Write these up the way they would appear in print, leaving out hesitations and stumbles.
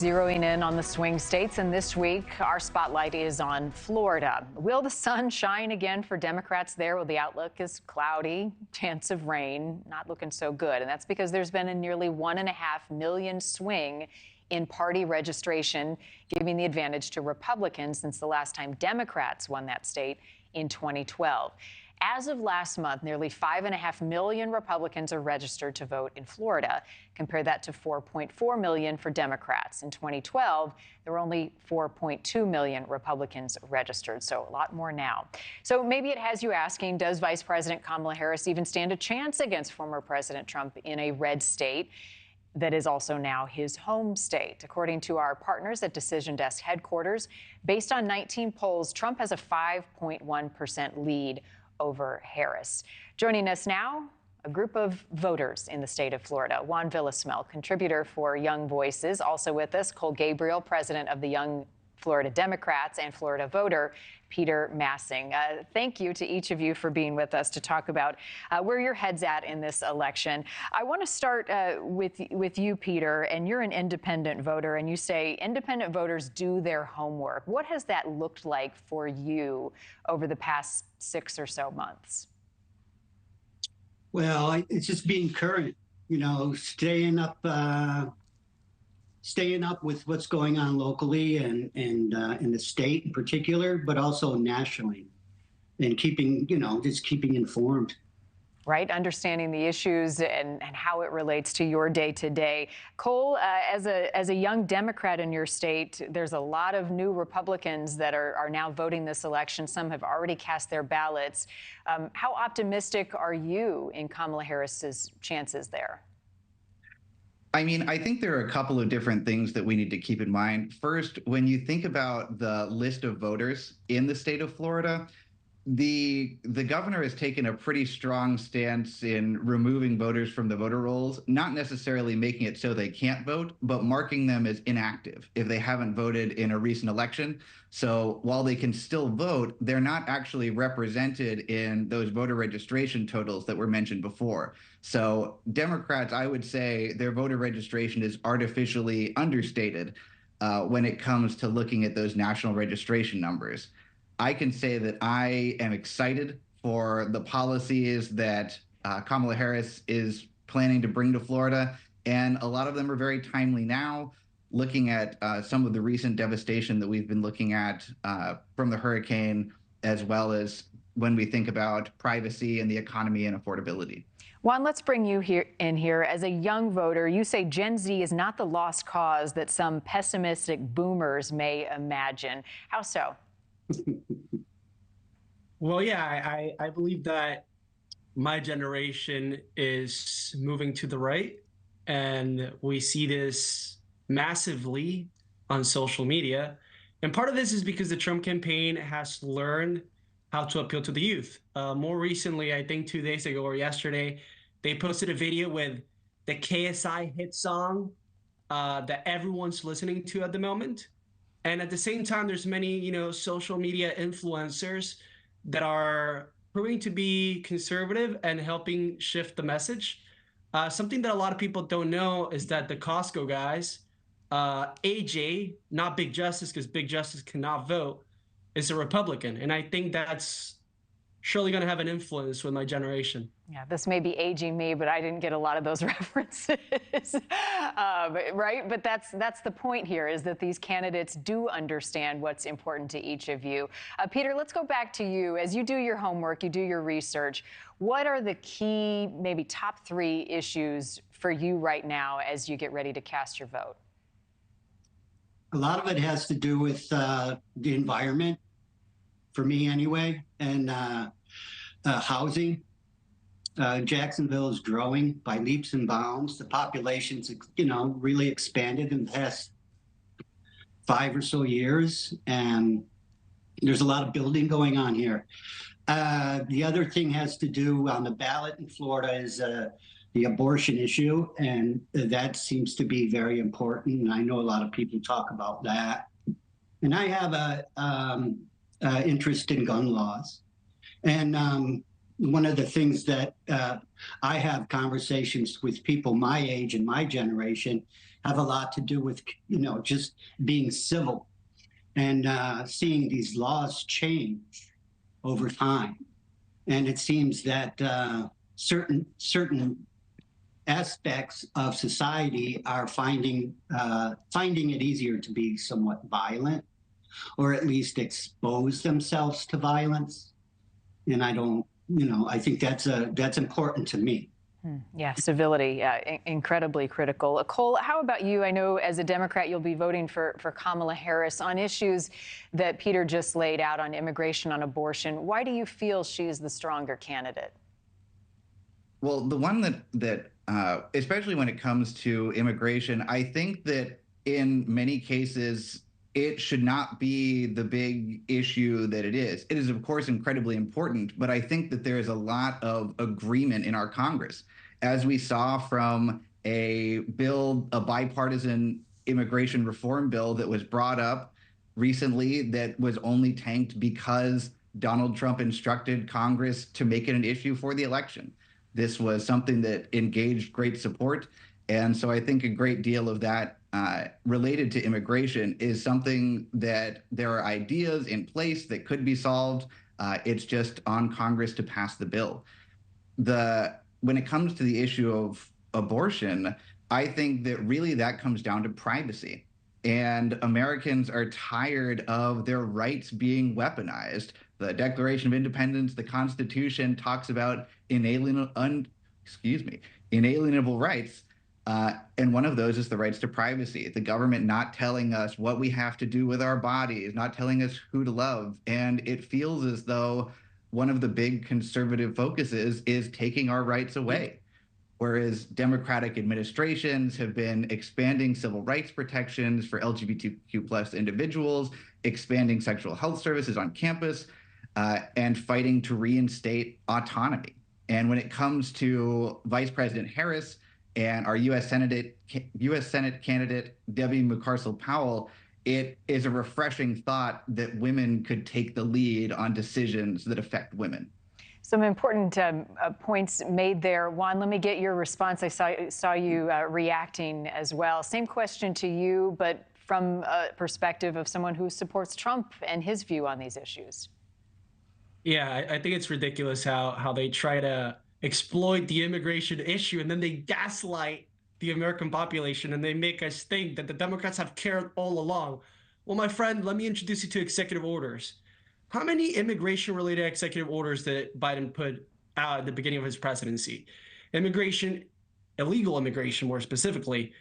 Zeroing in on the swing states, and this week our spotlight is on Florida. Will the sun shine again for Democrats there? Well, the outlook is cloudy, chance of rain, not looking so good. And that's because there's been a nearly 1.5 million swing in party registration, giving the advantage to Republicans since the last time Democrats won that state in 2012. As of last month, nearly 5.5 million Republicans are registered to vote in Florida. Compare that to 4.4 million for Democrats. In 2012, there were only 4.2 million Republicans registered, so a lot more now. So maybe it has you asking, does Vice President Kamala Harris even stand a chance against former President Trump in a red state that is also now his home state? According to our partners at Decision Desk headquarters, based on 19 polls, Trump has a 5.1% lead over Harris. Joining us now, a group of voters in the state of Florida. Juan Villasmil, contributor for Young Voices. Also with us, Gabriel, president of the Young Florida Democrats, and Florida voter Peter Massing. Thank you to each of you for being with us to talk about where your head's at in this election. I want to start with you, Peter, and you're an independent voter, and you say independent voters do their homework. What has that looked like for you over the past 6 or so months? Well, it's just being current, staying up with what's going on locally and in the state in particular, but also nationally, and keeping informed. Right, understanding the issues and how it relates to your day-to-day. Cole, as a young Democrat in your state, there's a lot of new Republicans that are now voting this election. Some have already cast their ballots. How optimistic are you in Kamala Harris's chances there? I mean, I think there are a couple of different things that we need to keep in mind. First, when you think about the list of voters in the state of Florida, the governor has taken a pretty strong stance in removing voters from the voter rolls, not necessarily making it so they can't vote, but marking them as inactive if they haven't voted in a recent election. So while they can still vote, they're not actually represented in those voter registration totals that were mentioned before. So Democrats, I would say their voter registration is artificially understated when it comes to looking at those national registration numbers. I can say that I am excited for the policies that Kamala Harris is planning to bring to Florida, and a lot of them are very timely now, looking at some of the recent devastation that we've been looking at from the hurricane, as well as when we think about privacy and the economy and affordability. Juan, let's bring you in here. As a young voter, you say Gen Z is not the lost cause that some pessimistic boomers may imagine. How so? Well, yeah, I believe that my generation is moving to the right, and we see this massively on social media. And part of this is because the Trump campaign has learned how to appeal to the youth. More recently, I think 2 days ago or yesterday, they posted a video with the KSI hit song that everyone's listening to at the moment. And at the same time, there's many, social media influencers that are proving to be conservative and helping shift the message. Something that a lot of people don't know is that the Costco guys, AJ, not Big Justice, because Big Justice cannot vote, is a Republican. And I think that's surely going to have an influence with my generation. Yeah, this may be aging me, but I didn't get a lot of those references, right? But that's the point here, is that these candidates do understand what's important to each of you. Peter, let's go back to you. As you do your homework, you do your research, what are the key, maybe top 3 issues for you right now as you get ready to cast your vote? A lot of it has to do with the environment, for me anyway, and housing. Jacksonville is growing by leaps and bounds. The population's, really expanded in the past 5 or so years, and there's a lot of building going on here. The other thing has to do on the ballot in Florida is the abortion issue, and that seems to be very important. And I know a lot of people talk about that. And I have a interest in gun laws. And one of the things that I have conversations with people my age and my generation have a lot to do with, just being civil and seeing these laws change over time. And it seems that certain aspects of society are finding it easier to be somewhat violent, or at least expose themselves to violence. And I think that's important to me. Yeah, civility, incredibly critical. Cole, how about you? I know as a Democrat, you'll be voting for Kamala Harris on issues that Peter just laid out on immigration, on abortion. Why do you feel she's the stronger candidate? Well, the one that especially when it comes to immigration, I think that in many cases, it should not be the big issue that it is. It is, of course, incredibly important, but I think that there is a lot of agreement in our Congress. As we saw from a bipartisan immigration reform bill that was brought up recently that was only tanked because Donald Trump instructed Congress to make it an issue for the election. This was something that engaged great support. And so I think a great deal of that related to immigration is something that there are ideas in place that could be solved. It's just on Congress to pass the bill. When it comes to the issue of abortion, I think that really that comes down to privacy. And Americans are tired of their rights being weaponized. The Declaration of Independence, the Constitution talks about inalienable rights. And one of those is the rights to privacy. The government not telling us what we have to do with our bodies, not telling us who to love. And it feels as though one of the big conservative focuses is taking our rights away. Whereas Democratic administrations have been expanding civil rights protections for LGBTQ plus individuals, expanding sexual health services on campus, and fighting to reinstate autonomy. And when it comes to Vice President Harris and our U.S. Senate candidate, Debbie McCarcel-Powell, it is a refreshing thought that women could take the lead on decisions that affect women. Some important points made there. Juan, let me get your response. I saw you reacting as well. Same question to you, but from a perspective of someone who supports Trump and his view on these issues. Yeah, I think it's ridiculous how they try to exploit the immigration issue and then they gaslight the American population and they make us think that the Democrats have cared all along. Well, my friend, let me introduce you to executive orders. How many immigration-related executive orders that Biden put out at the beginning of his presidency? Immigration, illegal immigration more specifically,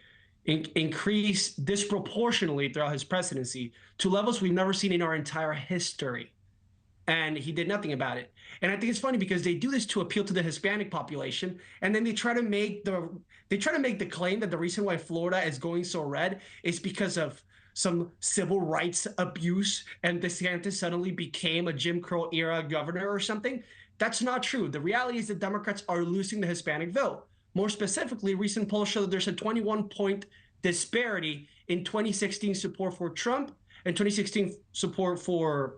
increased disproportionately throughout his presidency to levels we've never seen in our entire history. And he did nothing about it. And I think it's funny because they do this to appeal to the Hispanic population, and then they try to make the claim that the reason why Florida is going so red is because of some civil rights abuse and DeSantis suddenly became a Jim Crow era governor or something. That's not true. The reality is that Democrats are losing the Hispanic vote. More specifically, recent polls show that there's a 21-point disparity in 2016 support for Trump and 2016 support for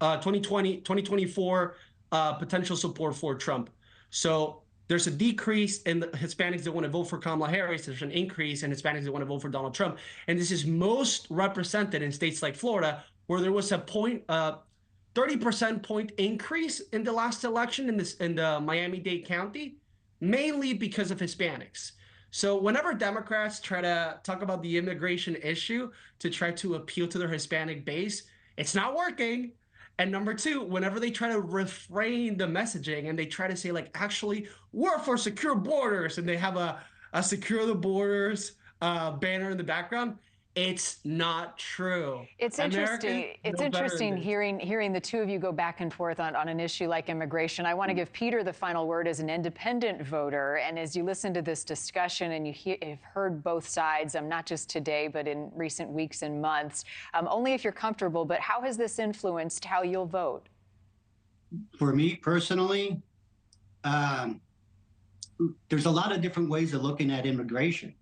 2024 potential support for Trump. So there's a decrease in the Hispanics that want to vote for Kamala Harris. There's an increase in Hispanics that want to vote for Donald Trump. And this is most represented in states like Florida, where there was a 30% point increase in the last election in the Miami-Dade County, mainly because of Hispanics. So whenever Democrats try to talk about the immigration issue to try to appeal to their Hispanic base, it's not working. And number two, whenever they try to reframe the messaging and they try to say, like, actually, we're for secure borders, and they have a secure the borders banner in the background, it's not true. It's interesting. It's interesting hearing the two of you go back and forth on an issue like immigration. I want to give Peter the final word as an independent voter. And as you listen to this discussion and you've heard both sides, not just today, but in recent weeks and months, only if you're comfortable, but how has this influenced how you'll vote? For me personally, there's a lot of different ways of looking at immigration.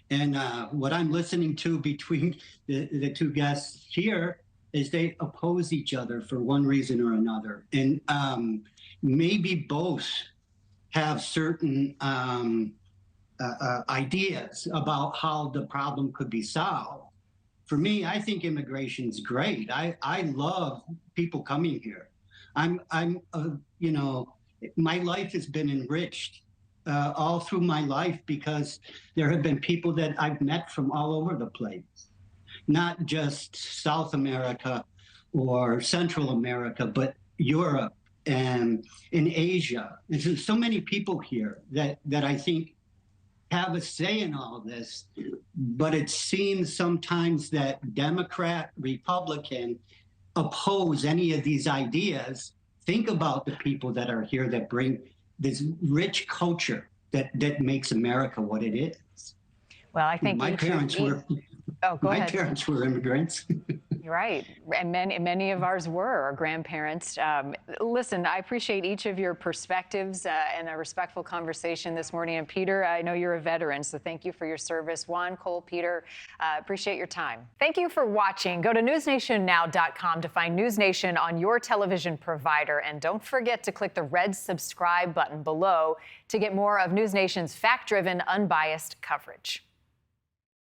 And what I'm listening to between the two guests here is they oppose each other for one reason or another. And maybe both have certain ideas about how the problem could be solved. For me, I think immigration's great. I love people coming here. You know, my life has been enriched all through my life because there have been people that I've met from all over the place, not just South America or Central America, but Europe and in Asia. There's so many people here that I think have a say in all this, but it seems sometimes that Democrat, Republican oppose any of these ideas. Think about the people that are here that bring this rich culture that makes America what it is. Well, I think my parents were. Oh, go ahead. My parents were immigrants. You're right. And many of ours were our grandparents. Listen, I appreciate each of your perspectives and a respectful conversation this morning. And Peter, I know you're a veteran, so thank you for your service. Juan, Cole, Peter, appreciate your time. Thank you for watching. Go to newsnationnow.com to find NewsNation on your television provider. And don't forget to click the red subscribe button below to get more of NewsNation's fact-driven, unbiased coverage.